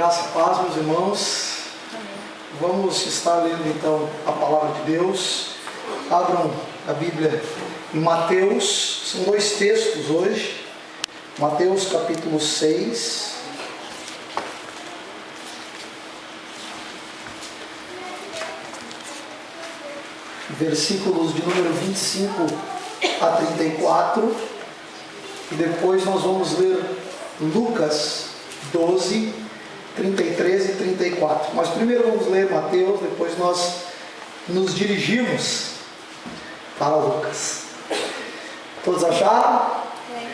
Graça e paz, meus irmãos. Vamos estar lendo então a palavra de Deus. Abram a Bíblia em Mateus. São dois textos hoje. Mateus capítulo 6. Versículos de número 25 a 34. E depois nós vamos ler Lucas 12, 33 e 34. Mas primeiro vamos ler Mateus, depois nós nos dirigimos para Lucas. Todos acharam?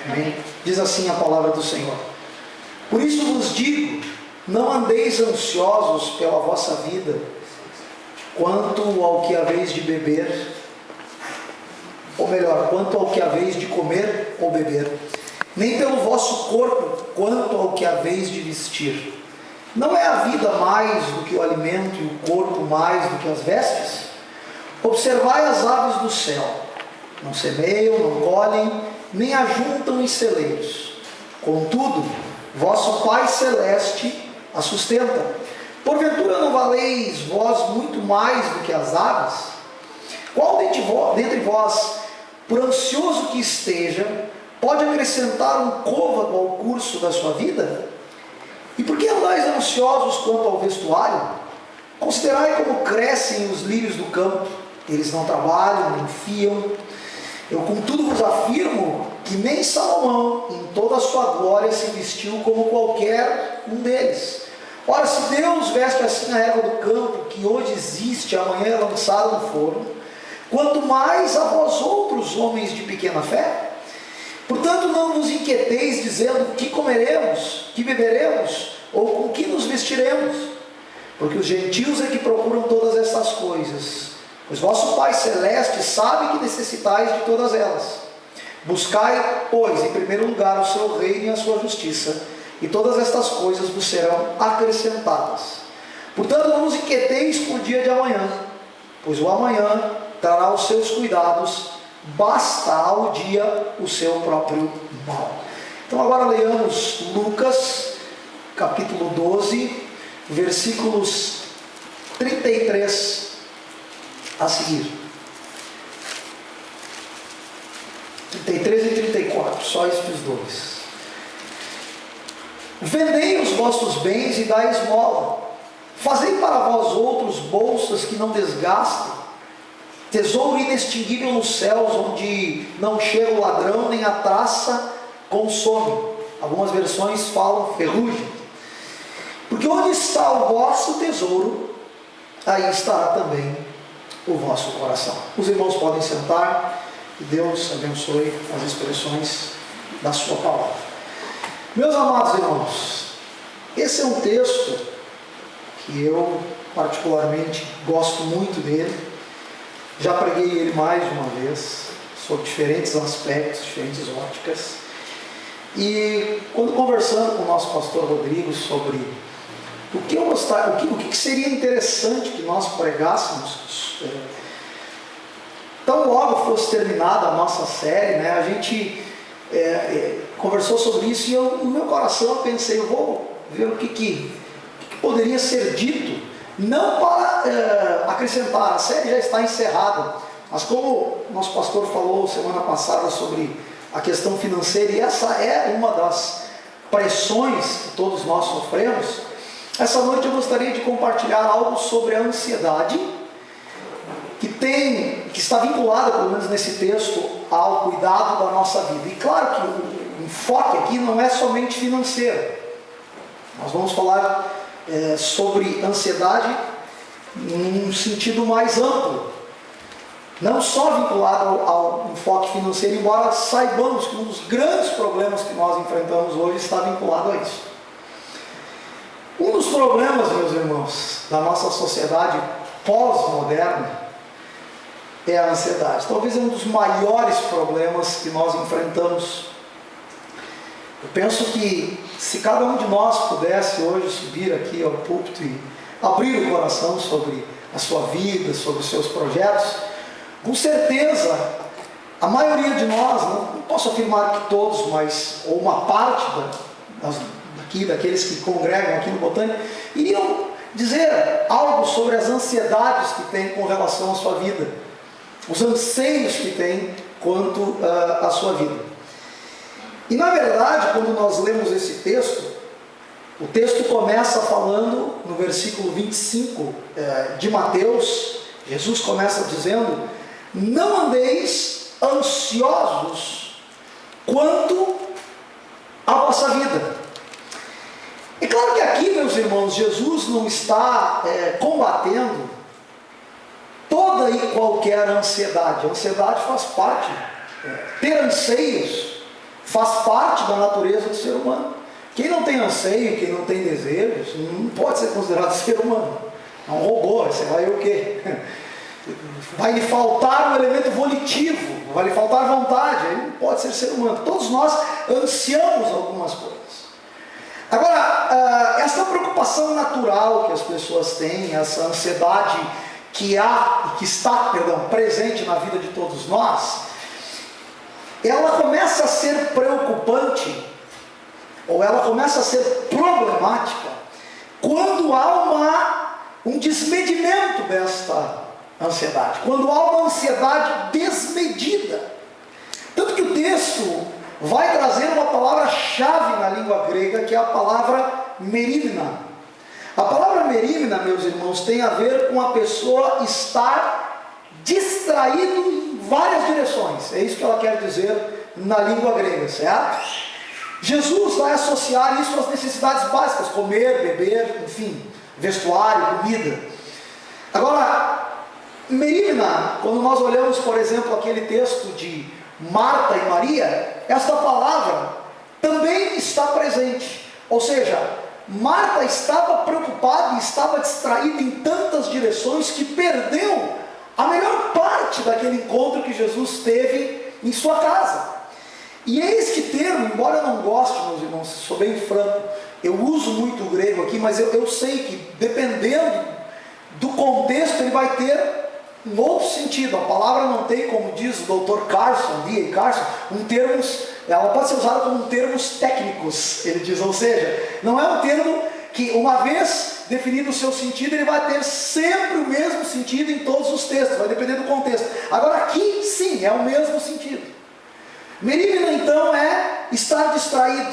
Amém. Diz assim a palavra do Senhor: Por isso vos digo, não andeis ansiosos pela vossa vida, quanto ao que haveis de beber, ou melhor, quanto ao que haveis de comer ou beber, nem pelo vosso corpo, quanto ao que haveis de vestir. Não é a vida mais do que o alimento e o corpo mais do que as vestes? Observai as aves do céu, não semeiam, não colhem, nem ajuntam em celeiros. Contudo, vosso Pai Celeste a sustenta. Porventura não valeis vós muito mais do que as aves? Qual dentre vós, por ansioso que esteja, pode acrescentar um côvado ao curso da sua vida? E por que andais ansiosos quanto ao vestuário? Considerai como crescem os lírios do campo. Eles não trabalham, nem fiam. Eu contudo vos afirmo que nem Salomão, em toda a sua glória, se vestiu como qualquer um deles. Ora, se Deus veste assim a erva do campo, que hoje existe e amanhã é lançada no forno, quanto mais a vós outros, homens de pequena fé? Portanto, não vos inquieteis dizendo que comeremos, que beberemos, ou com que nos vestiremos, porque os gentios é que procuram todas estas coisas, pois vosso Pai Celeste sabe que necessitais de todas elas. Buscai, pois, em primeiro lugar o seu reino e a sua justiça, e todas estas coisas vos serão acrescentadas. Portanto, não vos inquieteis com o dia de amanhã, pois o amanhã trará os seus cuidados, basta ao dia o seu próprio mal. Então agora leiamos Lucas, capítulo 12, versículos 33 a seguir. 33 e 34, só estes dois. Vendei os vossos bens e dai esmola. Fazei para vós outros bolsas que não desgastem, tesouro inextinguível nos céus, onde não chega o ladrão, nem a traça consome. Algumas versões falam ferrugem. Porque onde está o vosso tesouro, aí estará também o vosso coração. Os irmãos podem sentar, e Deus abençoe as expressões da sua palavra. Meus amados irmãos, esse é um texto que eu particularmente gosto muito dele. Já preguei ele mais de uma vez, sobre diferentes aspectos, diferentes óticas. E quando conversando com o nosso pastor Rodrigo sobre o que seria interessante que nós pregássemos, tão logo fosse terminada a nossa série, né, a gente conversou sobre isso, e no meu coração eu pensei, eu vou ver o que poderia ser dito, não para acrescentar, a série já está encerrada, mas como o nosso pastor falou semana passada sobre a questão financeira, e essa é uma das pressões que todos nós sofremos, essa noite eu gostaria de compartilhar algo sobre a ansiedade, que está vinculada, pelo menos nesse texto, ao cuidado da nossa vida. E claro que o enfoque aqui não é somente financeiro. Nós vamos falar sobre ansiedade num sentido mais amplo, não só vinculado ao enfoque financeiro, embora saibamos que um dos grandes problemas que nós enfrentamos hoje está vinculado a isso. Um dos problemas, meus irmãos, da nossa sociedade pós-moderna é a ansiedade. Talvez é um dos maiores problemas que nós enfrentamos. Eu penso que se cada um de nós pudesse hoje subir aqui ao púlpito e abrir o coração sobre a sua vida, sobre os seus projetos, com certeza a maioria de nós, não posso afirmar que todos, mas ou uma parte aqui, daqueles que congregam aqui no Botânico, iriam dizer algo sobre as ansiedades que tem com relação à sua vida, os anseios que tem quanto à sua vida. E na verdade, quando nós lemos esse texto, o texto começa falando no versículo 25 de Mateus. Jesus começa dizendo: não andeis ansiosos quanto à vossa vida. É claro que aqui, meus irmãos, Jesus não está combatendo toda e qualquer ansiedade. A ansiedade faz parte. Ter anseios faz parte da natureza do ser humano. Quem não tem anseio, quem não tem desejos, não pode ser considerado ser humano. É um robô, você vai o quê? Vai lhe faltar um elemento volitivo, vai lhe faltar vontade, ele não pode ser ser humano. Todos nós ansiamos algumas coisas. Agora, essa preocupação natural que as pessoas têm, essa ansiedade que há e que está, presente na vida de todos nós, ela começa a ser preocupante, ou ela começa a ser problemática, quando há um desmedimento desta ansiedade, quando há uma ansiedade desmedida. Tanto que o texto vai trazer uma palavra-chave na língua grega, que é a palavra merimna. A palavra merimna, meus irmãos, tem a ver com a pessoa estar distraído em várias direções. É isso que ela quer dizer na língua grega, certo? Jesus vai associar isso às necessidades básicas: comer, beber, enfim, vestuário, comida. Agora, merimna, quando nós olhamos, por exemplo, aquele texto de Marta e Maria, esta palavra também está presente. Ou seja, Marta estava preocupada e estava distraída em tantas direções que perdeu a melhor parte daquele encontro que Jesus teve em sua casa. E eis que termo, embora eu não goste, meus irmãos, sou bem franco, eu uso muito o grego aqui, mas eu sei que dependendo do contexto ele vai ter um outro sentido. A palavra não tem, como diz o Dr. Carson, D.A. Carson, ela pode ser usada como termos técnicos, ele diz, ou seja, não é um termo que, uma vez definido o seu sentido, ele vai ter sempre o mesmo sentido em todos os textos, vai depender do contexto. Agora aqui, sim, é o mesmo sentido. Merimna, então, é estar distraído,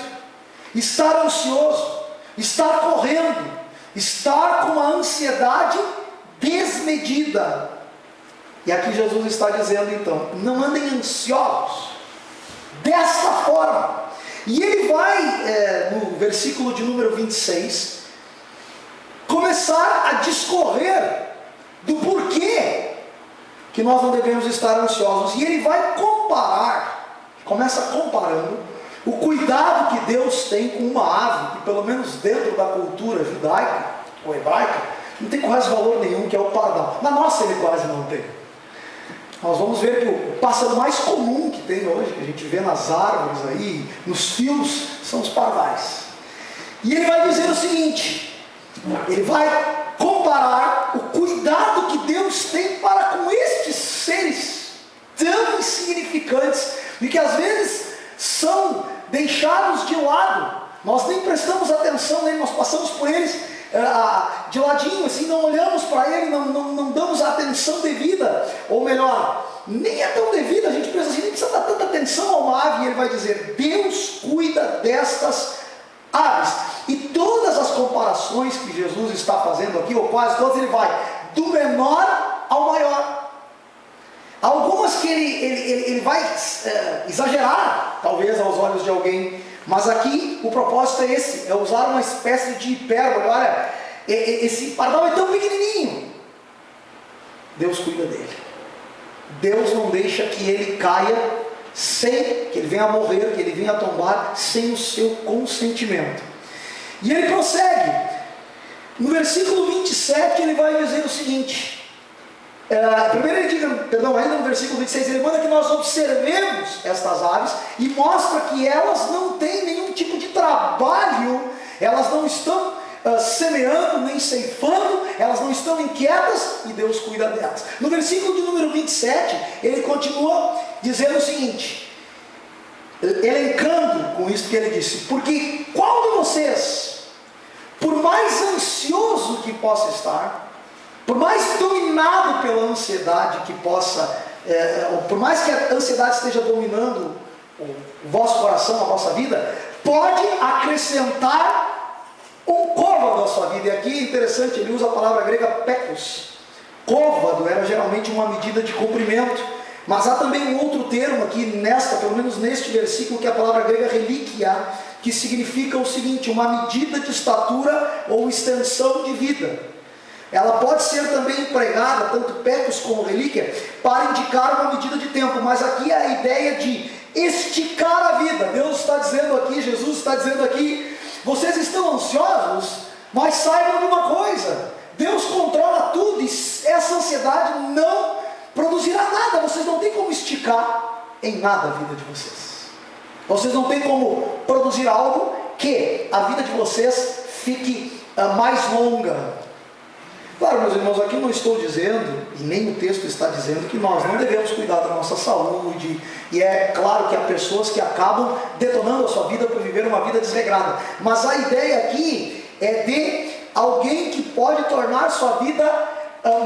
estar ansioso, estar correndo, estar com a ansiedade desmedida. E aqui Jesus está dizendo, então, não andem ansiosos desta forma. E ele vai, no versículo de número 26, começar a discorrer do porquê que nós não devemos estar ansiosos. E ele vai começa comparando o cuidado que Deus tem com uma ave, que pelo menos dentro da cultura judaica ou hebraica, não tem quase valor nenhum, que é o pardal. Na nossa ele quase não tem. Nós vamos ver que o pássaro mais comum que tem hoje, que a gente vê nas árvores aí, nos fios, são os pardais. E ele vai dizer o seguinte, ele vai comparar o cuidado que Deus tem para com estes seres tão insignificantes, e que às vezes são deixados de lado. Nós nem prestamos atenção neles, nós passamos por eles de ladinho, assim, não olhamos para ele, não damos a atenção devida, ou melhor, nem é tão devida, a gente pensa assim, nem precisa dar tanta atenção a uma ave. E ele vai dizer, Deus cuida destas aves. E todas as comparações que Jesus está fazendo aqui, ou quase todas, ele vai do menor ao maior. Algumas que ele vai exagerar, talvez aos olhos de alguém, mas aqui o propósito é esse, é usar uma espécie de hipérbole. Olha, esse pardal é tão pequenininho, Deus cuida dele. Deus não deixa que ele caia sem que ele venha a morrer, que ele venha a tombar sem o seu consentimento. E ele prossegue, no versículo 27 ele vai dizer o seguinte, primeiro ele diz, ainda no versículo 26, ele manda que nós observemos estas aves e mostra que elas não têm nenhum tipo de trabalho, elas não estão semeando nem ceifando, elas não estão inquietas e Deus cuida delas. No versículo de número 27 ele continua dizendo o seguinte, elencando com isso que ele disse: porque qual de vocês, por mais ansioso que possa estar, por mais dominado pela ansiedade que possa, por mais que a ansiedade esteja dominando o vosso coração, a vossa vida, pode acrescentar um côvado à sua vida? E aqui é interessante, ele usa a palavra grega pekos. Côvado era geralmente uma medida de comprimento, mas há também um outro termo aqui pelo menos neste versículo, que é a palavra grega relíquia, que significa o seguinte: uma medida de estatura ou extensão de vida. Ela pode ser também empregada, tanto pecos como relíquia, para indicar uma medida de tempo, mas aqui é a ideia de esticar a vida. Deus está dizendo aqui, Jesus está dizendo aqui: vocês estão ansiosos, mas saibam de uma coisa: Deus controla tudo, e essa ansiedade não produzirá nada. Vocês não têm como esticar em nada a vida de vocês. Vocês não têm como produzir algo que a vida de vocês fique mais longa. Claro, meus irmãos, aqui eu não estou dizendo, e nem o texto está dizendo, que nós não devemos cuidar da nossa saúde. E é claro que há pessoas que acabam detonando a sua vida por viver uma vida desregrada. Mas a ideia aqui é de alguém que pode tornar sua vida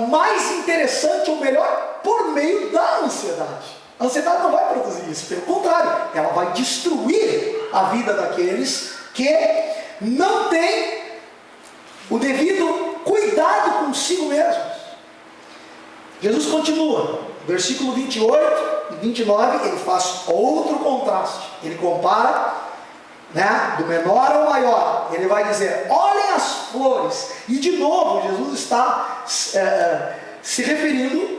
mais interessante ou melhor por meio da ansiedade. A ansiedade não vai produzir isso, pelo contrário, ela vai destruir a vida daqueles que não têm o devido cuidado consigo mesmos. Jesus continua, versículo 28 e 29, ele faz outro contraste. Ele compara, do menor ao maior. Ele vai dizer: olhem as flores. E de novo Jesus está se referindo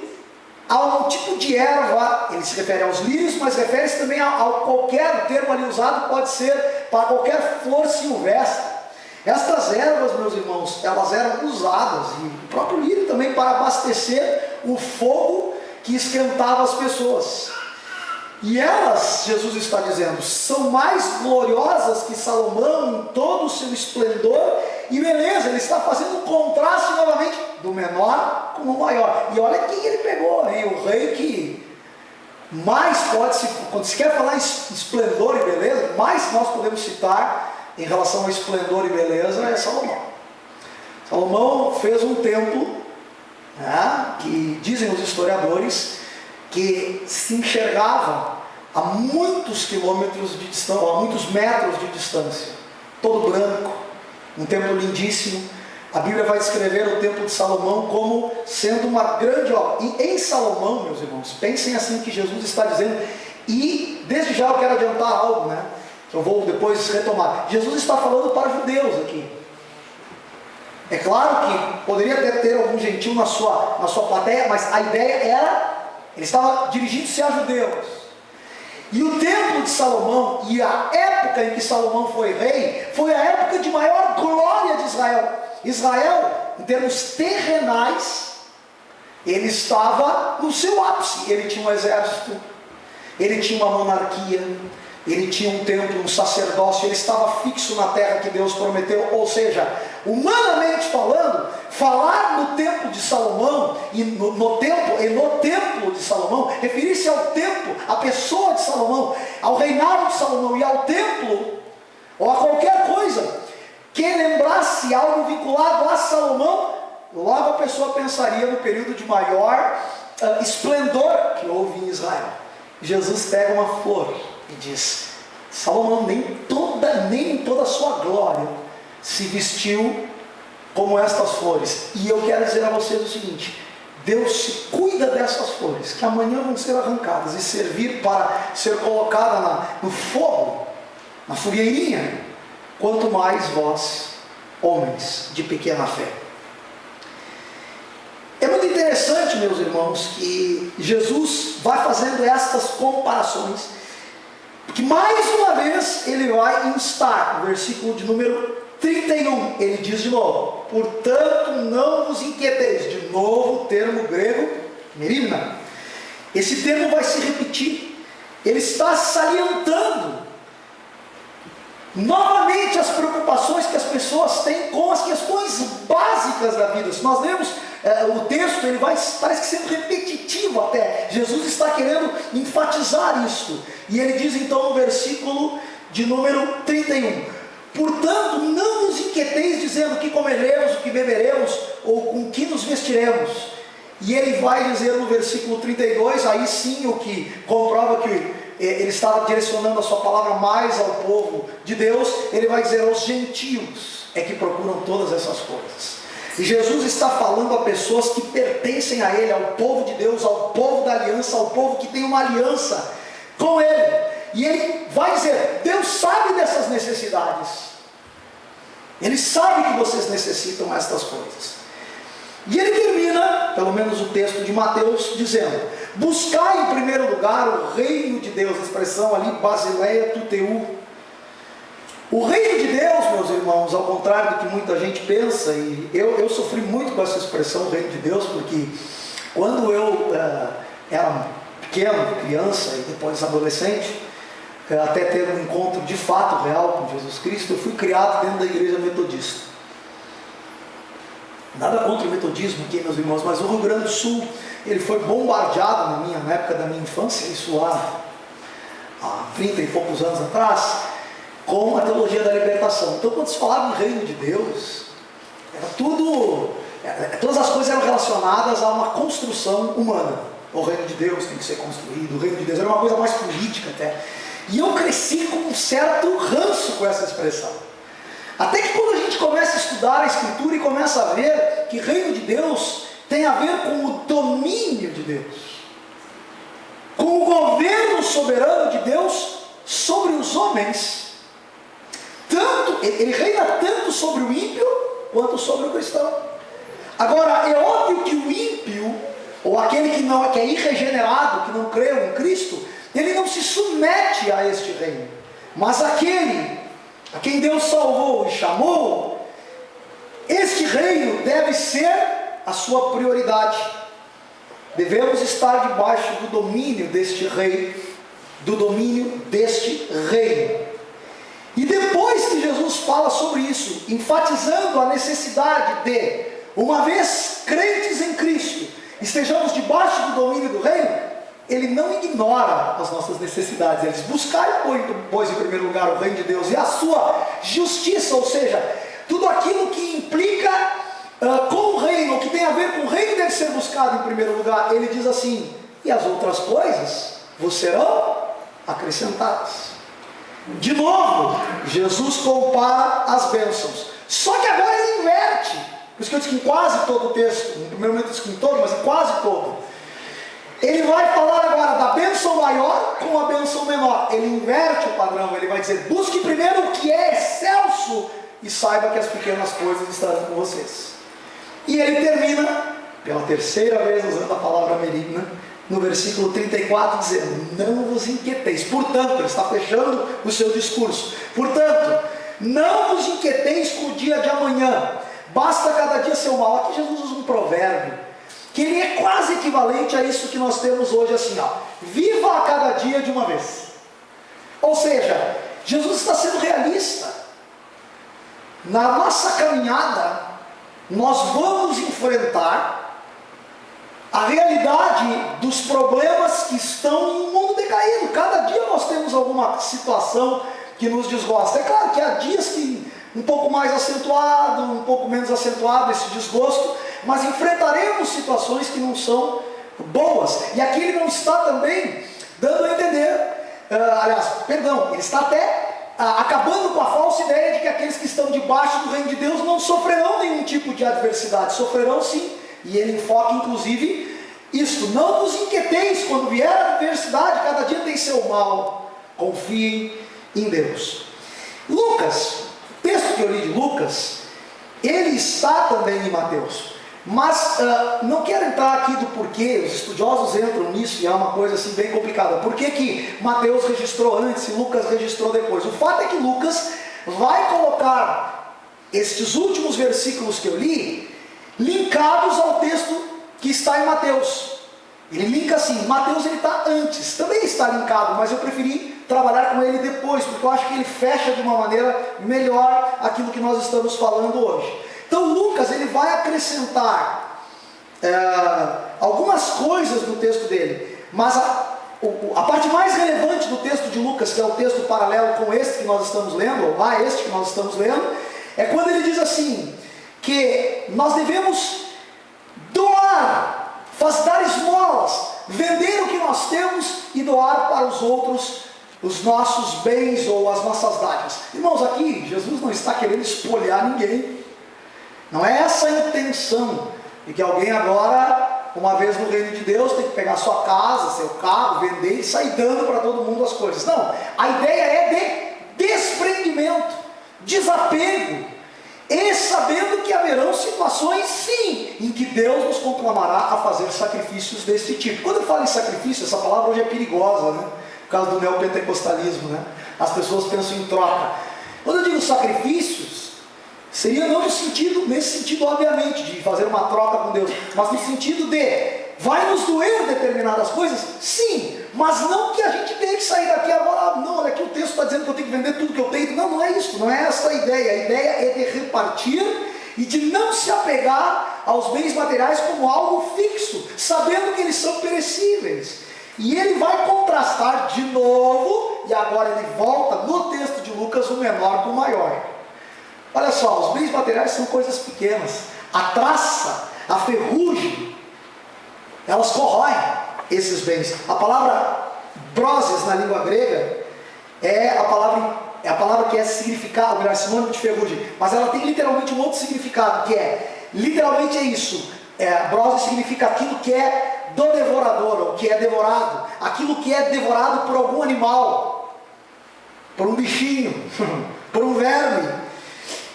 a um tipo de erva. Ele se refere aos lírios, mas refere-se também ao qualquer, o termo ali usado pode ser para qualquer flor silvestre. Estas ervas, meus irmãos, elas eram usadas, e o próprio lírio também, para abastecer o fogo que esquentava as pessoas. E elas, Jesus está dizendo, são mais gloriosas que Salomão em todo o seu esplendor e beleza. Ele está fazendo um contraste novamente do menor com o maior. E olha quem ele pegou, hein? O rei que mais quando se quer falar em esplendor e beleza, mais nós podemos citar em relação a esplendor e beleza é Salomão. Salomão fez um templo, que dizem os historiadores que se enxergava a muitos quilômetros de distância, a muitos metros de distância, todo branco, um templo lindíssimo. A Bíblia vai descrever o templo de Salomão como sendo uma grande obra. E em Salomão, meus irmãos, pensem assim que Jesus está dizendo, e desde já eu quero adiantar algo, que eu vou depois retomar. Jesus está falando para judeus aqui. É claro que poderia até ter algum gentil na sua plateia, mas a ideia era, ele estava dirigindo-se a judeus. E o templo de Salomão, e a época em que Salomão foi rei, foi a época de maior glória de Israel. Israel, em termos terrenais, ele estava no seu ápice. Ele tinha um exército, ele tinha uma monarquia, ele tinha um templo, um sacerdócio, ele estava fixo na terra que Deus prometeu. Ou seja, humanamente falando, falar no templo de Salomão e no templo de Salomão, referir-se ao templo, à pessoa de Salomão, ao reinado de Salomão e ao templo, ou a qualquer coisa que lembrasse algo vinculado a Salomão, logo a pessoa pensaria no período de maior esplendor que houve em Israel. Jesus pega uma flor e diz: Salomão nem em toda a sua glória se vestiu como estas flores. E eu quero dizer a vocês o seguinte: Deus se cuida dessas flores, que amanhã vão ser arrancadas e servir para ser colocada no fogo, na fogueirinha, quanto mais vós, homens de pequena fé. É muito interessante, meus irmãos, que Jesus vai fazendo estas comparações, que mais uma vez ele vai instar, no versículo de número 31, ele diz de novo: portanto não vos inquieteis. De novo o termo grego merimna. Esse termo vai se repetir. Ele está salientando novamente as preocupações que as pessoas têm com as questões básicas da vida. Se nós lemos o texto ele vai, parece que sendo repetitivo até. Jesus está querendo enfatizar isto. E ele diz então no versículo de número 31: portanto, não nos inquieteis dizendo o que comeremos, o que beberemos, ou com que nos vestiremos. E ele vai dizer no versículo 32, aí sim o que comprova que ele estava direcionando a sua palavra mais ao povo de Deus. Ele vai dizer: aos gentios é que procuram todas essas coisas. E Jesus está falando a pessoas que pertencem a Ele, ao povo de Deus, ao povo da aliança, ao povo que tem uma aliança com Ele. E Ele vai dizer: Deus sabe dessas necessidades, Ele sabe que vocês necessitam estas coisas. E Ele termina, pelo menos o texto de Mateus, dizendo: buscai em primeiro lugar o reino de Deus. A expressão ali, basileia tuteu. O reino de Deus, meus irmãos, ao contrário do que muita gente pensa, e eu sofri muito com essa expressão reino de Deus, porque quando eu era pequeno, criança e depois adolescente, até ter um encontro de fato real com Jesus Cristo, eu fui criado dentro da igreja metodista. Nada contra o metodismo aqui, meus irmãos, mas o Rio Grande do Sul, ele foi bombardeado na época da minha infância, isso lá há 30 e poucos anos atrás, com a teologia da libertação. Então, quando se falava em reino de Deus, era tudo, todas as coisas eram relacionadas a uma construção humana. O reino de Deus tem que ser construído, o reino de Deus era uma coisa mais política até. E eu cresci com um certo ranço com essa expressão. Até que quando a gente começa a estudar a Escritura e começa a ver que reino de Deus tem a ver com o domínio de Deus, com o governo soberano de Deus sobre os homens. Ele reina tanto sobre o ímpio quanto sobre o cristão. Agora, é óbvio que o ímpio, ou aquele que é irregenerado, que não crê em Cristo, ele não se submete a este reino. Mas aquele a quem Deus salvou e chamou, este reino deve ser a sua prioridade. Devemos estar debaixo do domínio deste rei, do domínio deste reino. E depois que Jesus fala sobre isso, enfatizando a necessidade de, uma vez crentes em Cristo, estejamos debaixo do domínio do reino, Ele não ignora as nossas necessidades. Ele diz: buscai, pois, em primeiro lugar o reino de Deus e a sua justiça, ou seja, tudo aquilo que implica com o reino, o que tem a ver com o reino deve ser buscado em primeiro lugar. Ele diz assim: e as outras coisas vos serão acrescentadas. De novo, Jesus compara as bênçãos, só que agora ele inverte. Por isso que eu disse que em quase todo o texto, no primeiro momento eu disse que em todo, mas em quase todo, ele vai falar agora da bênção maior com a bênção menor. Ele inverte o padrão, ele vai dizer: busque primeiro o que é excelso e saiba que as pequenas coisas estarão com vocês. E ele termina, pela terceira vez usando a palavra merigna, no versículo 34, dizendo: não vos inquieteis. Portanto, ele está fechando o seu discurso. Portanto, não vos inquieteis com o dia de amanhã, basta cada dia seu mal. Aqui Jesus usa um provérbio, que ele é quase equivalente a isso que nós temos hoje, assim, ó: viva a cada dia de uma vez. Ou seja, Jesus está sendo realista. Na nossa caminhada, nós vamos enfrentar a realidade dos problemas que estão em um mundo decaído. Cada dia nós temos alguma situação que nos desgosta. É claro que há dias que um pouco mais acentuado, um pouco menos acentuado esse desgosto, mas enfrentaremos situações que não são boas. E aqui ele não está também dando a entender, ele está até acabando com a falsa ideia de que aqueles que estão debaixo do reino de Deus não sofrerão nenhum tipo de adversidade. Sofrerão sim. E ele enfoca inclusive isto: não vos inquieteis quando vier a adversidade, cada dia tem seu mal, confiem em Deus. Lucas, o texto que eu li de Lucas, ele está também em Mateus, mas não quero entrar aqui do porquê. Os estudiosos entram nisso e é uma coisa assim bem complicada. Por que Mateus registrou antes e Lucas registrou depois? O fato é que Lucas vai colocar estes últimos versículos que eu li linkados ao texto que está em Mateus. Ele linka assim. Mateus ele está antes, também está linkado, mas eu preferi trabalhar com ele depois, porque eu acho que ele fecha de uma maneira melhor aquilo que nós estamos falando hoje. Então Lucas ele vai acrescentar algumas coisas do texto dele, mas a parte mais relevante do texto de Lucas, que é o texto paralelo com este que nós estamos lendo, ou este que nós estamos lendo, é quando ele diz assim, que nós devemos doar, dar esmolas, vender o que nós temos e doar para os outros os nossos bens ou as nossas dádivas. Irmãos, aqui Jesus não está querendo espolhar ninguém, não é essa a intenção, de que alguém agora, uma vez no reino de Deus, tem que pegar sua casa, seu carro, vender e sair dando para todo mundo as coisas. Não, a ideia é de desprendimento, desapego, e sabendo que haverão situações, sim, em que Deus nos conclamará a fazer sacrifícios desse tipo. Quando eu falo em sacrifício, essa palavra hoje é perigosa, né? Por causa do neopentecostalismo, né? As pessoas pensam em troca. Quando eu digo sacrifícios, seria não nesse sentido obviamente, de fazer uma troca com Deus, mas no sentido de, vai nos doer determinadas coisas? Sim, mas não que a gente tenha que sair daqui agora, não, olha aqui o texto está dizendo que eu tenho que vender tudo que eu tenho. Não, não é isso, não é essa a ideia. A ideia é de repartir e de não se apegar aos bens materiais como algo fixo, sabendo que eles são perecíveis. E ele vai contrastar de novo, e agora ele volta no texto de Lucas, o menor com o maior. Olha só, os bens materiais são coisas pequenas. A traça, a ferrugem, elas corroem esses bens. A palavra broses na língua grega é a palavra que é significado, ou melhor, sinônimo de ferrugem, mas ela tem literalmente um outro significado, que literalmente é isso. Brose significa aquilo que é do devorador, ou que é devorado, aquilo que é devorado por algum animal, por um bichinho, por um verme.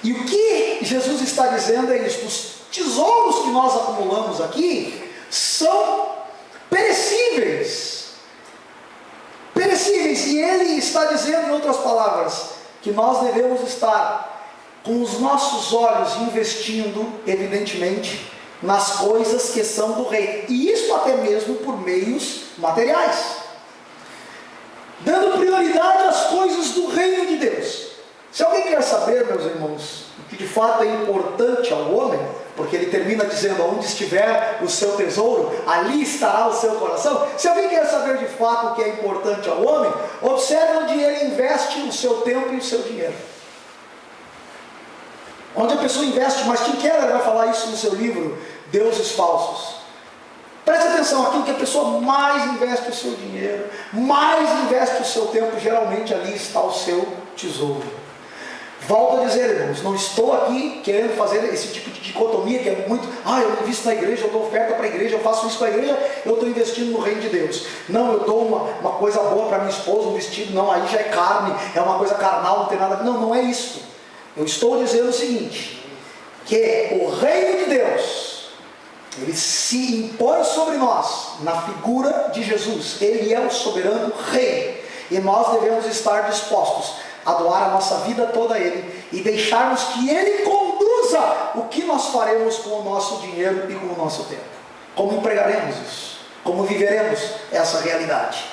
E o que Jesus está dizendo é isso: os tesouros que nós acumulamos aqui são perecíveis, e ele está dizendo, em outras palavras, que nós devemos estar com os nossos olhos investindo, evidentemente, nas coisas que são do reino, e isso até mesmo por meios materiais, dando prioridade às coisas do reino de Deus. Se alguém quer saber, meus irmãos, o que de fato é importante ao homem, porque ele termina dizendo, onde estiver o seu tesouro, ali estará o seu coração. Se alguém quer saber de fato o que é importante ao homem, observe onde ele investe o seu tempo e o seu dinheiro. Onde a pessoa investe, mas Tim Keller vai falar isso no seu livro, Deuses Falsos. Preste atenção, aquilo que a pessoa mais investe o seu dinheiro, mais investe o seu tempo, geralmente ali está o seu tesouro. Volto a dizer, irmãos, não estou aqui querendo fazer esse tipo de dicotomia que é muito, eu invisto na igreja, eu dou oferta para a igreja, eu faço isso para a igreja, eu estou investindo no reino de Deus. Não, eu dou uma coisa boa para minha esposa, um vestido, não, aí já é carne, é uma coisa carnal, não tem nada a ver. Não, não é isso. Eu estou dizendo o seguinte, que o reino de Deus, ele se impõe sobre nós, na figura de Jesus. Ele é o soberano rei, e nós devemos estar dispostos a doar a nossa vida toda a Ele, e deixarmos que Ele conduza o que nós faremos com o nosso dinheiro e com o nosso tempo. Como empregaremos isso? Como viveremos essa realidade?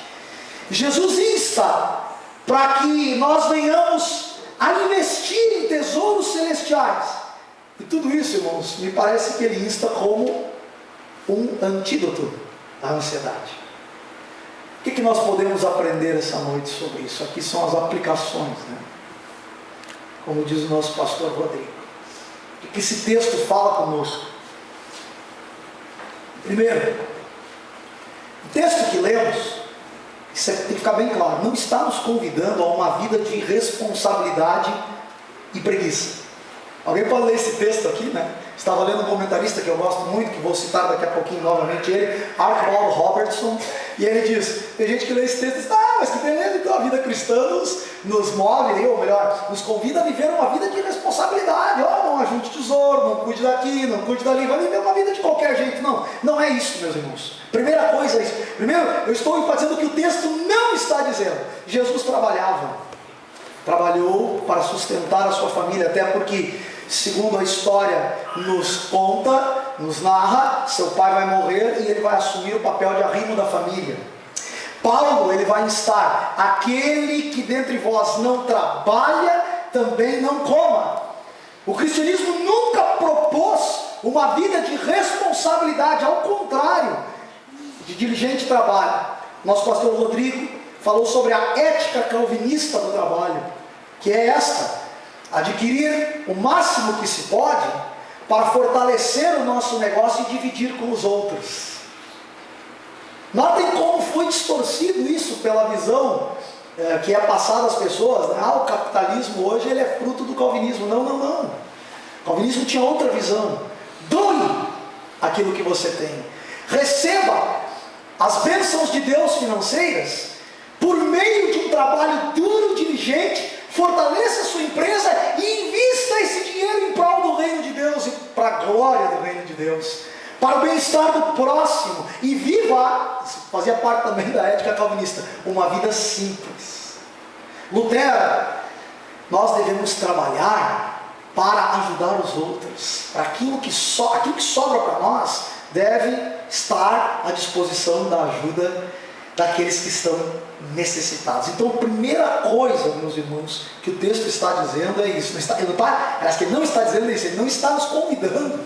Jesus insta para que nós venhamos a investir em tesouros celestiais. E tudo isso, irmãos, me parece que Ele insta como um antídoto à ansiedade. O que nós podemos aprender essa noite sobre isso? Aqui são as aplicações, né? Como diz o nosso pastor Rodrigo. O que esse texto fala conosco? Primeiro, o texto que lemos, isso tem que ficar bem claro, não está nos convidando a uma vida de responsabilidade e preguiça. Alguém pode ler esse texto aqui, né? Estava lendo um comentarista que eu gosto muito, que vou citar daqui a pouquinho novamente ele, Archibald Robertson, e ele diz, tem gente que lê esse texto e diz, mas que beleza, então a vida cristã nos move, ou melhor, nos convida a viver uma vida de responsabilidade. Não ajunte tesouro, não cuide daqui, não cuide dali, vai viver uma vida de qualquer jeito. Não, não é isso, meus irmãos. Primeira coisa é isso. Primeiro, eu estou enfatizando que o texto não está dizendo. Jesus trabalhou para sustentar a sua família, até porque, segundo a história nos conta, nos narra, seu pai vai morrer e ele vai assumir o papel de arrimo da família. Paulo, ele vai instar, aquele que dentre vós não trabalha, também não coma. O cristianismo nunca propôs uma vida de responsabilidade, ao contrário de diligente trabalho. Nosso pastor Rodrigo falou sobre a ética calvinista do trabalho, que é esta: adquirir o máximo que se pode para fortalecer o nosso negócio e dividir com os outros. Notem como foi distorcido isso pela visão que é passada às pessoas, né? O capitalismo hoje ele é fruto do calvinismo. Não. O calvinismo tinha outra visão. Doe aquilo que você tem. Receba as bênçãos de Deus financeiras por meio de um trabalho duro, diligente. Fortaleça a sua empresa e invista esse dinheiro em prol do reino de Deus e para a glória do reino de Deus, para o bem-estar do próximo. E viva, isso fazia parte também da ética calvinista, uma vida simples. Lutero: nós devemos trabalhar para ajudar os outros. Aquilo que sobra para nós deve estar à disposição da ajuda daqueles que estão necessitados. Então, a primeira coisa, meus irmãos, que o texto está dizendo é isso. Parece que ele não está dizendo isso, ele não está nos convidando.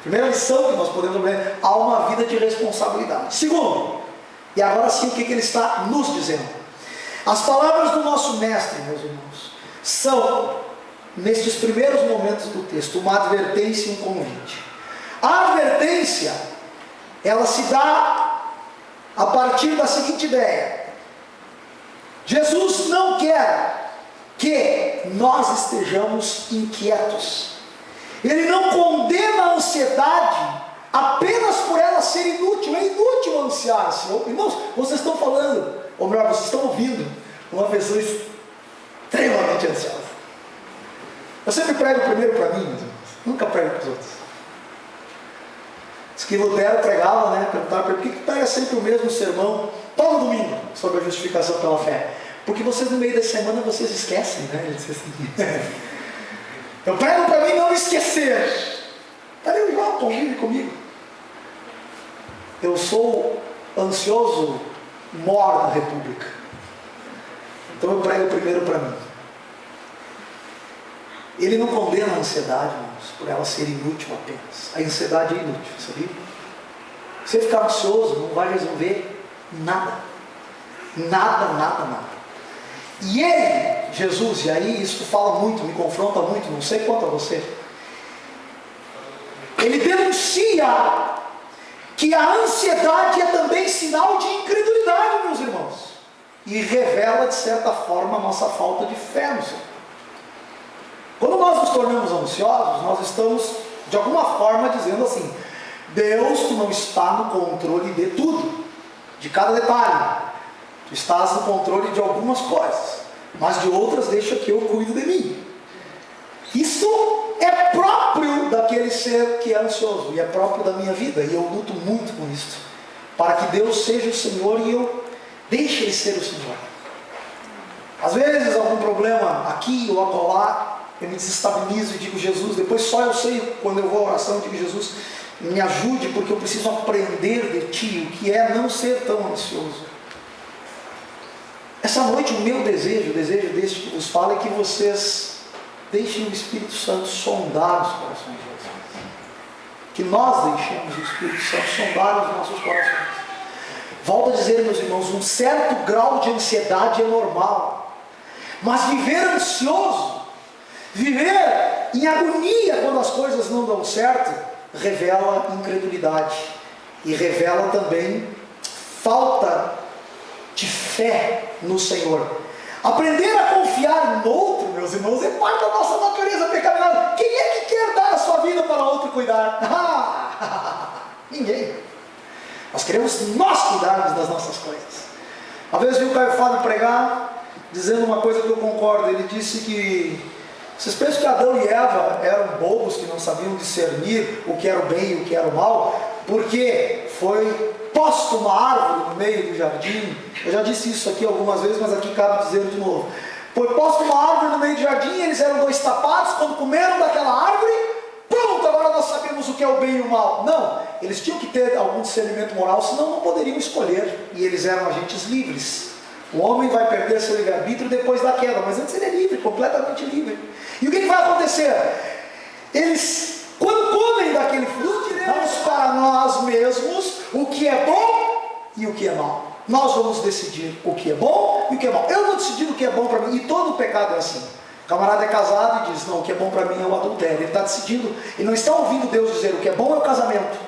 Primeira lição que nós podemos aprender: há uma vida de responsabilidade. Segundo, e agora sim, o que ele está nos dizendo? As palavras do nosso mestre, meus irmãos, são, nestes primeiros momentos do texto, uma advertência e um convite. A advertência, ela se dá a partir da seguinte ideia: Jesus não quer que nós estejamos inquietos. Ele não condena a ansiedade apenas por ela ser inútil. É inútil ansiar-se. Irmãos, vocês estão falando, ou melhor, vocês estão ouvindo uma pessoa extremamente ansiosa. Eu sempre prego primeiro para mim, meus irmãos, nunca prego para os outros. Diz que Lutero pregava, né? Perguntaram por que prega sempre o mesmo sermão todo domingo sobre a justificação pela fé? Porque vocês no meio da semana vocês esquecem, né? Ele disse assim. Eu prego para mim não esquecer. Está ali igual, convive comigo. Eu sou ansioso mor da República. Então eu prego primeiro para mim. Ele não condena a ansiedade, irmãos, por ela ser inútil apenas. A ansiedade é inútil, sabia? Você ficar ansioso não vai resolver nada. Nada. E ele, Jesus, e aí isso fala muito, me confronta muito, não sei quanto a você. Ele denuncia que a ansiedade é também sinal de incredulidade, meus irmãos. E revela, de certa forma, a nossa falta de fé no Senhor. Quando nós nos tornamos ansiosos, nós estamos, de alguma forma, dizendo assim: Deus, tu não está no controle de tudo, de cada detalhe. Tu estás no controle de algumas coisas, mas de outras deixa que eu cuido de mim. Isso é próprio daquele ser que é ansioso, e é próprio da minha vida, e eu luto muito com isso, para que Deus seja o Senhor e eu deixe Ele ser o Senhor. Às vezes algum problema aqui ou acolá, eu me desestabilizo e digo: Jesus, depois só eu sei, quando eu vou à oração, eu digo: Jesus, me ajude, porque eu preciso aprender de Ti o que é não ser tão ansioso. Essa noite o meu desejo, o desejo deste que vos fala, é que vocês deixem o Espírito Santo sondar os corações de vocês. Que nós deixemos o Espírito Santo sondar os nossos corações. Volto a dizer, meus irmãos, um certo grau de ansiedade é normal. Mas viver ansioso, viver em agonia quando as coisas não dão certo, revela incredulidade. E revela também falta de fé no Senhor. Aprender a confiar no outro, meus irmãos, é parte da nossa natureza pecaminosa. Quem é que quer dar a sua vida para outro cuidar? Ninguém. Nós queremos nós cuidarmos das nossas coisas. Uma vez vi o Caio Fábio pregar, dizendo uma coisa que eu concordo. Ele disse que vocês pensam que Adão e Eva eram bobos que não sabiam discernir o que era o bem e o que era o mal, porque foi posto uma árvore no meio do jardim. Eu já disse isso aqui algumas vezes, mas aqui cabe dizer de novo. Foi posto uma árvore no meio do jardim, eles eram dois tapados. Quando comeram daquela árvore, pronto, agora nós sabemos o que é o bem e o mal. Não, eles tinham que ter algum discernimento moral, senão não poderiam escolher. E eles eram agentes livres. O homem vai perder seu livre-arbítrio depois da queda, mas antes ele é livre, completamente livre. E o que vai acontecer? Eles, quando comem saindo daquele fluxo, damos para nós mesmos o que é bom e o que é mal. Nós vamos decidir o que é bom e o que é mal. Eu vou decidir o que é bom para mim, e todo pecado é assim. O camarada é casado e diz, não, o que é bom para mim é o adultério. Ele está decidindo, ele não está ouvindo Deus dizer o que é bom é o casamento.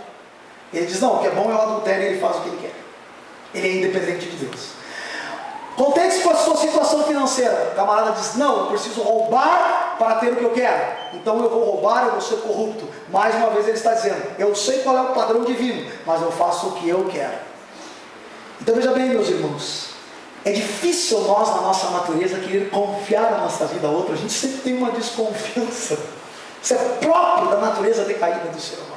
Ele diz, não, o que é bom é o adultério, e ele faz o que ele quer. Ele é independente de Deus. Contente com a sua situação financeira. O camarada diz, não, eu preciso roubar para ter o que eu quero. Então eu vou roubar, eu vou ser corrupto. Mais uma vez ele está dizendo, eu sei qual é o padrão divino, mas eu faço o que eu quero. Então veja bem, meus irmãos, é difícil nós, na nossa natureza, querer confiar na nossa vida a outra. A gente sempre tem uma desconfiança. Isso é próprio da natureza decaída do ser humano.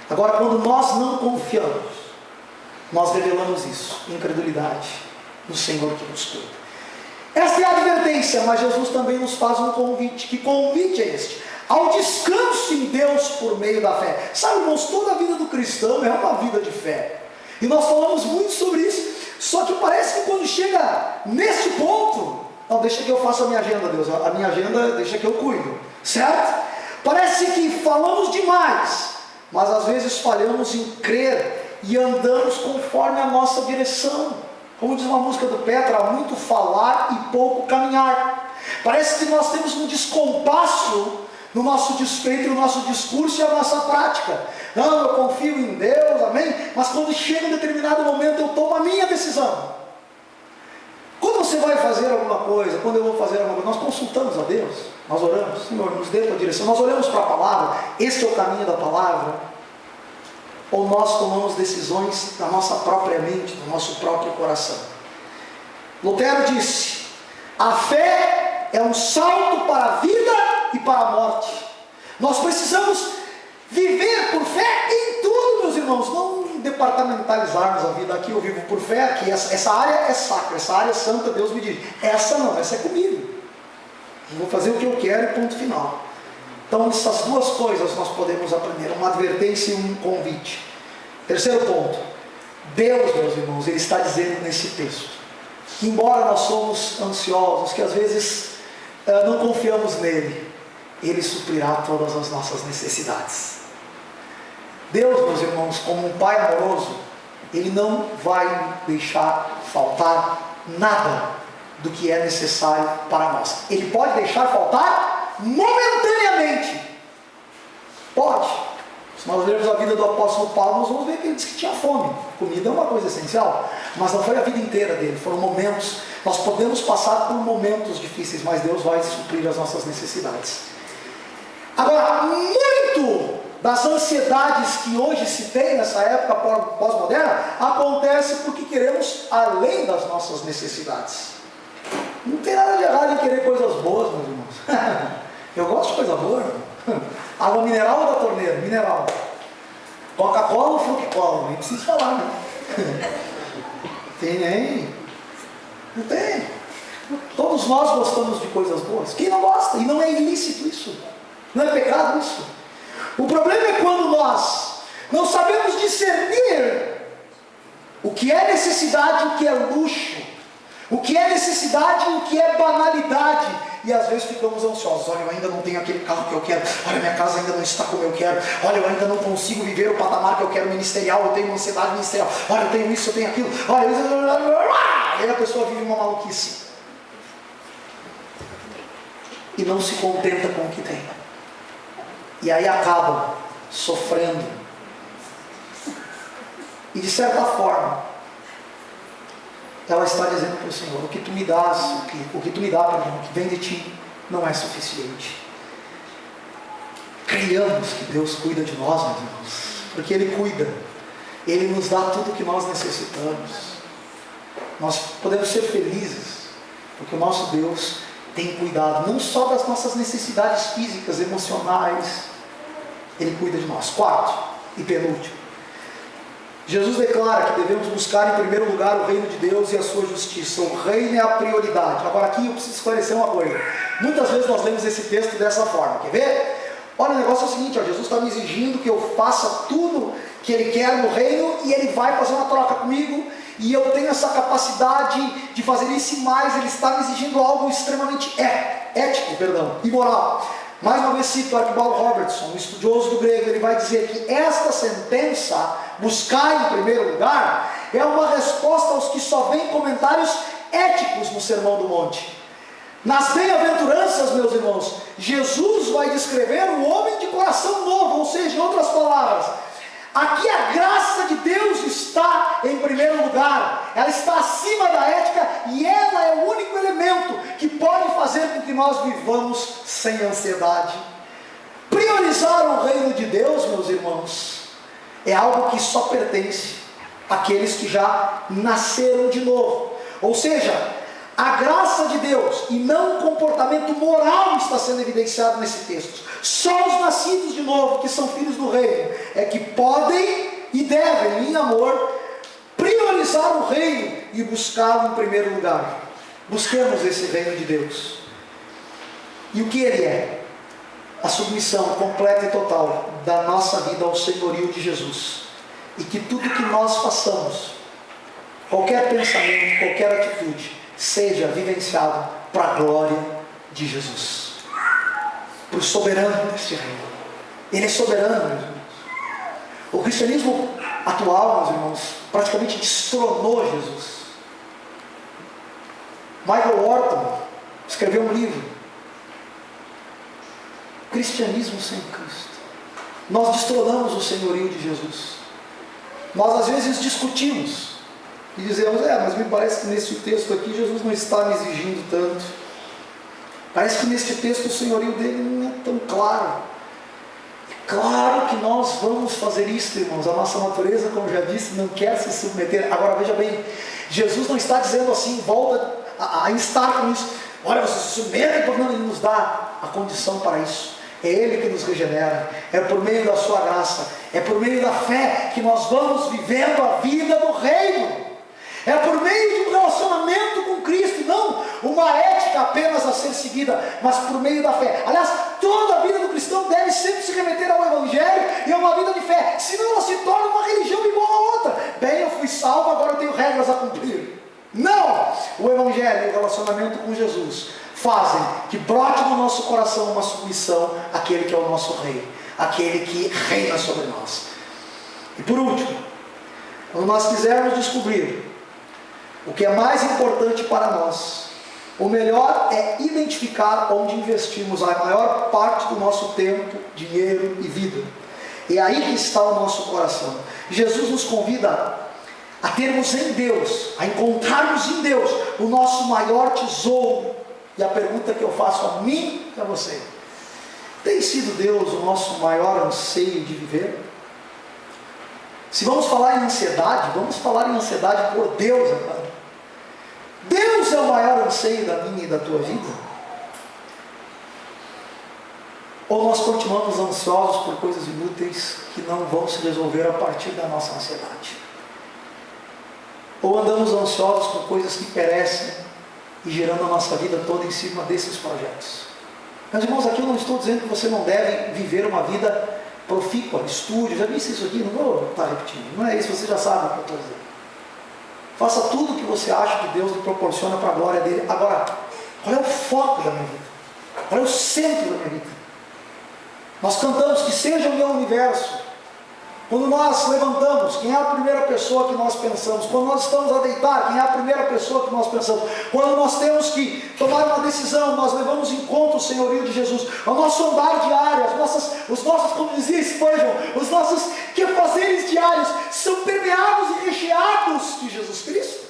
Agora, quando nós não confiamos, nós revelamos isso, incredulidade no Senhor que nos cuida. Esta é a advertência, mas Jesus também nos faz um convite. Que convite é este? Ao descanso em Deus por meio da fé. Sabe, irmãos, toda a vida do cristão é uma vida de fé. E nós falamos muito sobre isso. Só que parece que quando chega nesse ponto, não, deixa que eu faça a minha agenda, Deus. A minha agenda, deixa que eu cuido. Certo? Parece que falamos demais, mas às vezes falhamos em crer e andamos conforme a nossa direção. Como diz uma música do Petra, há muito falar e pouco caminhar. Parece que nós temos um descompasso no nosso despeito, no nosso discurso e a nossa prática. Não, eu confio em Deus, amém? Mas quando chega um determinado momento, eu tomo a minha decisão. Quando você vai fazer alguma coisa, quando eu vou fazer alguma coisa, nós consultamos a Deus, nós oramos, Senhor, nos dê a tua direção, nós olhamos para a palavra, este é o caminho da palavra, ou nós tomamos decisões da nossa própria mente, do nosso próprio coração. Lutero disse, a fé é um salto para a vida e para a morte. Nós precisamos viver por fé em tudo, meus irmãos, não departamentalizarmos a vida. Aqui eu vivo por fé, aqui essa área é sacra, essa área é santa, Deus me diz, essa não, essa é comigo, eu vou fazer o que eu quero e ponto final. Então essas duas coisas nós podemos aprender, uma advertência e um convite. Terceiro ponto, Deus, meus irmãos, Ele está dizendo nesse texto, que embora nós somos ansiosos, que às vezes não confiamos nele, Ele suprirá todas as nossas necessidades. Deus, meus irmãos, como um Pai amoroso, Ele não vai deixar faltar nada do que é necessário para nós. Ele pode deixar faltar momentaneamente. Pode. Se nós lermos a vida do apóstolo Paulo, nós vamos ver que ele disse que tinha fome. Comida é uma coisa essencial, mas não foi a vida inteira dele, foram momentos. Nós podemos passar por momentos difíceis, mas Deus vai suprir as nossas necessidades. Agora, muito das ansiedades que hoje se tem nessa época pós-moderna acontece porque queremos além das nossas necessidades. Não tem nada de errado em querer coisas boas, meus irmãos. Eu gosto de coisa boa. Água mineral ou da torneira? Mineral. Coca-Cola ou Fruc-Cola? Nem preciso falar, né? Tem nem. Não tem. Todos nós gostamos de coisas boas. Quem não gosta? E não é ilícito isso. Não é pecado isso. O problema é quando nós não sabemos discernir o que é necessidade e o que é luxo, o que é necessidade e o que é banalidade, e às vezes ficamos ansiosos. Olha, eu ainda não tenho aquele carro que eu quero, olha, minha casa ainda não está como eu quero, olha, eu ainda não consigo viver o patamar que eu quero ministerial, eu tenho uma ansiedade ministerial, olha, eu tenho isso, eu tenho aquilo, olha, e aí a pessoa vive uma maluquice e não se contenta com o que tem. E aí acaba sofrendo. E de certa forma, ela está dizendo para o Senhor, o que tu me dás, o que tu me dá para mim, o que vem de ti, não é suficiente. Creiamos que Deus cuida de nós, meus irmãos, porque Ele cuida. Ele nos dá tudo o que nós necessitamos. Nós podemos ser felizes, porque o nosso Deus tem cuidado, não só das nossas necessidades físicas, emocionais, Ele cuida de nós. Quarto e penúltimo, Jesus declara que devemos buscar em primeiro lugar o reino de Deus e a sua justiça. O reino é a prioridade. Agora aqui eu preciso esclarecer uma coisa. Muitas vezes nós lemos esse texto dessa forma. Quer ver? Olha, o negócio é o seguinte, ó, Jesus está me exigindo que eu faça tudo que Ele quer no reino, e Ele vai fazer uma troca comigo, e eu tenho essa capacidade de fazer isso e mais. Ele está me exigindo algo extremamente ético, e moral. Mais uma vez cito Archibald Robertson, um estudioso do grego. Ele vai dizer que esta sentença, buscar em primeiro lugar, é uma resposta aos que só veem comentários éticos no Sermão do Monte. Nas bem-aventuranças, meus irmãos, Jesus vai descrever o homem de coração novo, ou seja, em outras palavras, aqui a graça de Deus está em primeiro lugar, ela está acima da ética e ela é o único elemento que pode fazer com que nós vivamos sem ansiedade. Priorizar o reino de Deus, meus irmãos, é algo que só pertence àqueles que já nasceram de novo, ou seja, a graça de Deus e não o comportamento moral está sendo evidenciado nesse texto. Só os nascidos de novo, que são filhos do reino, é que podem e devem, em amor, priorizar o reino e buscá-lo em primeiro lugar. Busquemos esse reino de Deus. E o que ele é? A submissão completa e total da nossa vida ao senhorio de Jesus. E que tudo que nós façamos, qualquer pensamento, qualquer atitude, seja vivenciado para a glória de Jesus, para o soberano deste reino. Ele é soberano, meus irmãos. O cristianismo atual, meus irmãos, praticamente destronou Jesus. Michael Orton escreveu um livro, Cristianismo sem Cristo. Nós destronamos o senhorio de Jesus. Nós às vezes discutimos e dizemos, mas me parece que neste texto aqui Jesus não está me exigindo tanto. Parece que neste texto o senhorio dele não é tão claro. Claro que nós vamos fazer isso, irmãos. A nossa natureza, como já disse, não quer se submeter. Agora veja bem, Jesus não está dizendo assim, volta a instar com isso. Olha, você se submete, porque não, Ele nos dá a condição para isso. É Ele que nos regenera, é por meio da sua graça, é por meio da fé que nós vamos vivendo a vida do reino. É por meio de um relacionamento com Cristo, não uma ética apenas a ser seguida, mas por meio da fé. Aliás, toda a vida do cristão deve sempre se remeter ao Evangelho e a uma vida de fé, senão ela se torna uma religião igual a outra. Bem, eu fui salvo, agora eu tenho regras a cumprir. Não! O Evangelho e o relacionamento com Jesus fazem que brote no nosso coração uma submissão àquele que é o nosso Rei, aquele que reina sobre nós. E por último, quando nós quisermos descobrir o que é mais importante para nós, o melhor é identificar onde investimos a maior parte do nosso tempo, dinheiro e vida. É aí que está o nosso coração. Jesus nos convida a termos em Deus, a encontrarmos em Deus o nosso maior tesouro. E a pergunta que eu faço a mim e a você: tem sido Deus o nosso maior anseio de viver? Se vamos falar em ansiedade, vamos falar em ansiedade por Deus agora. Deus é o maior anseio da minha e da tua vida? Ou nós continuamos ansiosos por coisas inúteis que não vão se resolver a partir da nossa ansiedade? Ou andamos ansiosos por coisas que perecem e gerando a nossa vida toda em cima desses projetos? Meus irmãos, aqui eu não estou dizendo que você não deve viver uma vida profícua, estude, já disse isso aqui, não vou estar repetindo, não é isso, você já sabe o que eu estou dizendo. Faça tudo o que você acha que Deus lhe proporciona para a glória dele. Agora, qual é o foco da minha vida? Qual é o centro da minha vida? Nós cantamos que seja o meu universo. Quando nós levantamos, quem é a primeira pessoa que nós pensamos? Quando nós estamos a deitar, quem é a primeira pessoa que nós pensamos? Quando nós temos que tomar uma decisão, nós levamos em conta o senhorio de Jesus. O nosso andar diário, os nossos, como dizia Spurgeon, os nossos quefazeres diários são permeados e recheados de Jesus Cristo.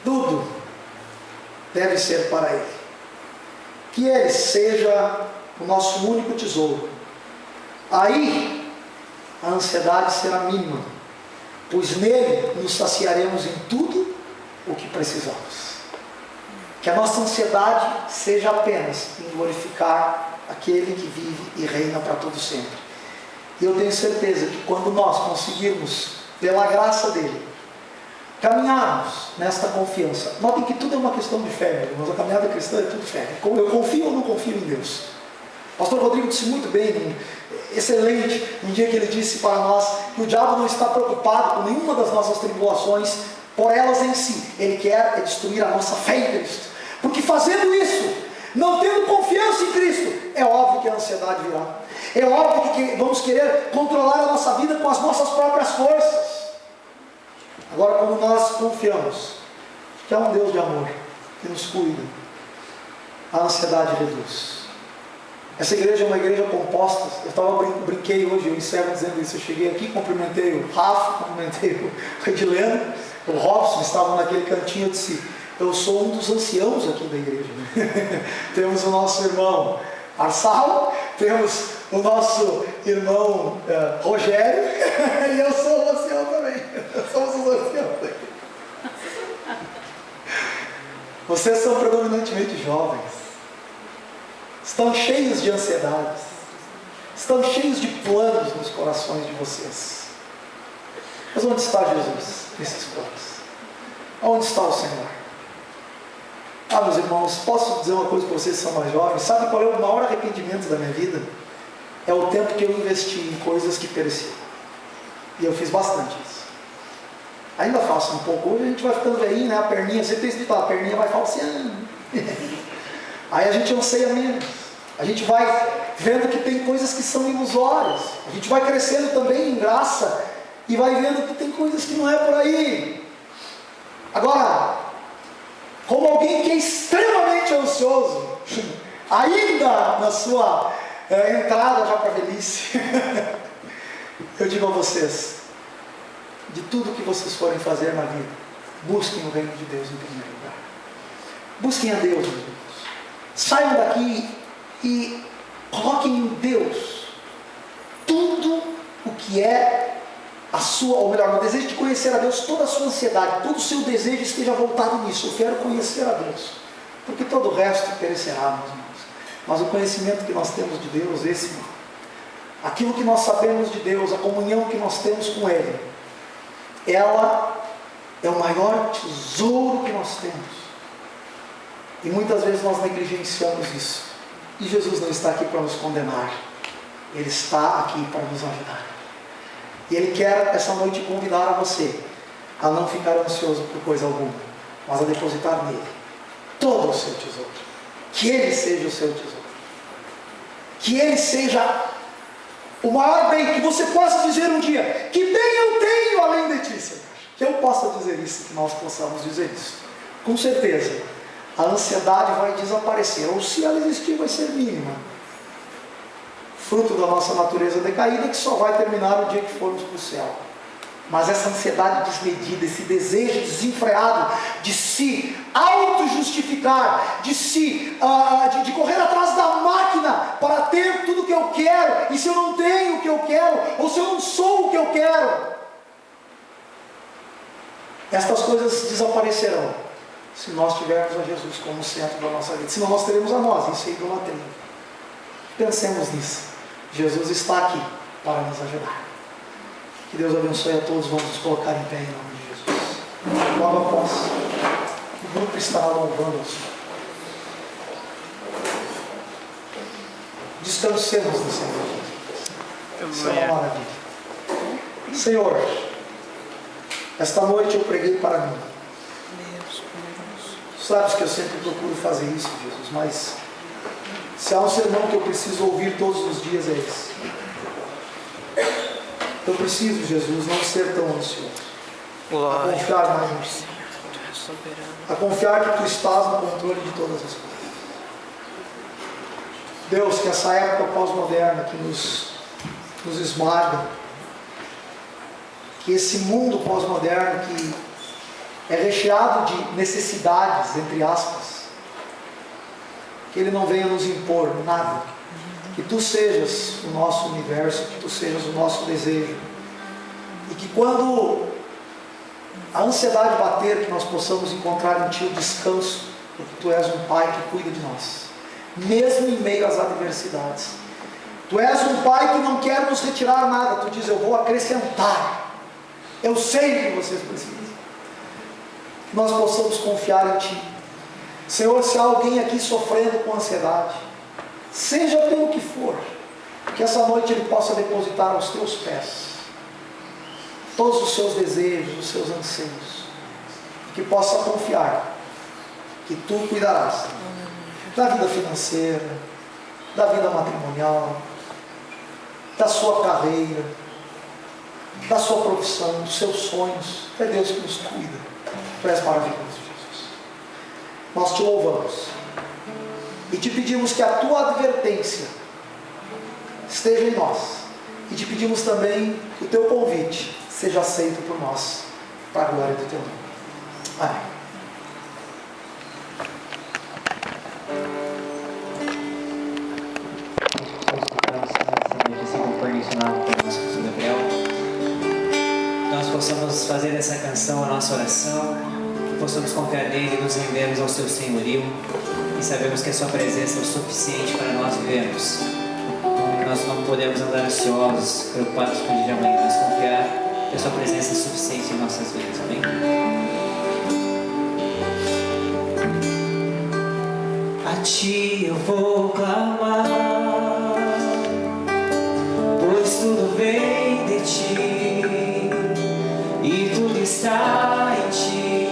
Tudo deve ser para Ele. Que Ele seja o nosso único tesouro. Aí a ansiedade será mínima, pois nele nos saciaremos em tudo o que precisamos. Que a nossa ansiedade seja apenas em glorificar aquele que vive e reina para todo sempre. E eu tenho certeza que quando nós conseguirmos, pela graça dele, caminharmos nesta confiança. Notem que tudo é uma questão de fé, meus irmãos. A caminhada cristã é tudo fé. Eu confio ou não confio em Deus? Pastor Rodrigo disse muito bem, excelente, um dia que ele disse para nós que o diabo não está preocupado com nenhuma das nossas tribulações, por elas em si. Ele quer destruir a nossa fé em Cristo. Porque fazendo isso, não tendo confiança em Cristo, é óbvio que a ansiedade virá. É óbvio que vamos querer controlar a nossa vida com as nossas próprias forças. Agora, quando nós confiamos que há um Deus de amor que nos cuida, a ansiedade reduz. Essa igreja é uma igreja composta. Eu brinquei hoje, eu encerro dizendo isso. Eu cheguei aqui, cumprimentei o Rafa, cumprimentei o Edileno, o Robson, estavam naquele cantinho. Eu disse: eu sou um dos anciãos aqui da igreja. Temos o nosso irmão Arsal, temos o nosso irmão Rogério, e eu sou o ancião também. Somos os anciãos aqui. Vocês são predominantemente jovens. Estão cheios de ansiedades. Estão cheios de planos nos corações de vocês. Mas onde está Jesus nesses planos? Onde está o Senhor? Meus irmãos, posso dizer uma coisa para vocês que são mais jovens? Sabe qual é o maior arrependimento da minha vida? É o tempo que eu investi em coisas que pereciam. E eu fiz bastante isso. Ainda faço um pouco. Hoje a gente vai ficando velhinho, né? A perninha, você tem escrito, a perninha vai falseando. Aí a gente anseia menos. A gente vai vendo que tem coisas que são ilusórias. A gente vai crescendo também em graça e vai vendo que tem coisas que não é por aí. Agora, como alguém que é extremamente ansioso, ainda na sua entrada já para a velhice, eu digo a vocês, de tudo que vocês forem fazer na vida, busquem o reino de Deus em primeiro lugar. Busquem a Deus, meus irmãos. Saiam daqui e coloquem em Deus tudo o que é a sua, ou melhor, o desejo de conhecer a Deus, toda a sua ansiedade, todo o seu desejo esteja voltado nisso. Eu quero conhecer a Deus, porque todo o resto perecerá, meus irmãos. Mas o conhecimento que nós temos de Deus, aquilo que nós sabemos de Deus, a comunhão que nós temos com Ele, ela é o maior tesouro que nós temos. E muitas vezes nós negligenciamos isso. E Jesus não está aqui para nos condenar. Ele está aqui para nos ajudar. E Ele quer essa noite convidar a você a não ficar ansioso por coisa alguma, mas a depositar nele todo o seu tesouro. Que Ele seja o seu tesouro. Que Ele seja o maior bem, que você possa dizer um dia: que bem eu tenho além de ti, Senhor. Que eu possa dizer isso, que nós possamos dizer isso. Com certeza, a ansiedade vai desaparecer, ou se ela existir, vai ser mínima. Fruto da nossa natureza decaída, que só vai terminar o dia que formos para o céu. Mas essa ansiedade desmedida, esse desejo desenfreado de se auto-justificar, de correr atrás da máquina para ter tudo o que eu quero, e se eu não tenho o que eu quero, ou se eu não sou o que eu quero, estas coisas desaparecerão se nós tivermos a Jesus como centro da nossa vida. Senão nós teremos a nós, isso é idolatria. Pensemos nisso. Jesus está aqui para nos ajudar. Que Deus abençoe a todos. Vamos nos colocar em pé em nome de Jesus. Logo após, o grupo estará louvando ao Senhor. Descansemos no Senhor Jesus. Isso é uma maravilha. Senhor, esta noite eu preguei para mim. Tu sabes que eu sempre procuro fazer isso, Jesus, mas se há um sermão que eu preciso ouvir todos os dias, é esse. Eu preciso, Jesus, não ser tão ansioso. A confiar mais em Ti. A confiar que Tu estás no controle de todas as coisas. Deus, que essa época pós-moderna que nos esmaga, que esse mundo pós-moderno que é recheado de necessidades, entre aspas, que ele não venha nos impor nada, que Tu sejas o nosso universo, que Tu sejas o nosso desejo, e que quando a ansiedade bater, que nós possamos encontrar em Ti o descanso, porque Tu és um Pai que cuida de nós, mesmo em meio às adversidades. Tu és um Pai que não quer nos retirar nada. Tu diz: eu vou acrescentar, eu sei que vocês precisam. Que nós possamos confiar em Ti. Senhor, se há alguém aqui sofrendo com ansiedade, seja pelo que for, que essa noite ele possa depositar aos Teus pés todos os seus desejos, os seus anseios, que possa confiar que Tu cuidarás da vida financeira, da vida matrimonial, da sua carreira, da sua profissão, dos seus sonhos. É Deus que nos cuida. Tu és maravilhoso, Jesus. Nós Te louvamos e Te pedimos que a Tua advertência esteja em nós, e Te pedimos também que o Teu convite seja aceito por nós, para a glória do Teu nome. Amém. Nós possamos fazer dessa canção a nossa oração, que possamos confiar nele e nos rendermos ao seu senhorio, e sabemos que a sua presença é o suficiente para nós vivermos. Nós não podemos andar ansiosos, preocupados com o dia de amanhã, mas confiar que a sua presença é suficiente em nossas vidas. Amém? A Ti eu vou clamar, pois tudo vem de Ti e tudo está em Ti.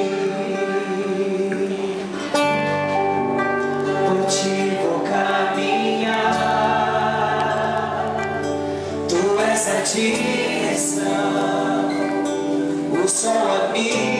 Por Ti vou caminhar, Tu és a direção, o som a mim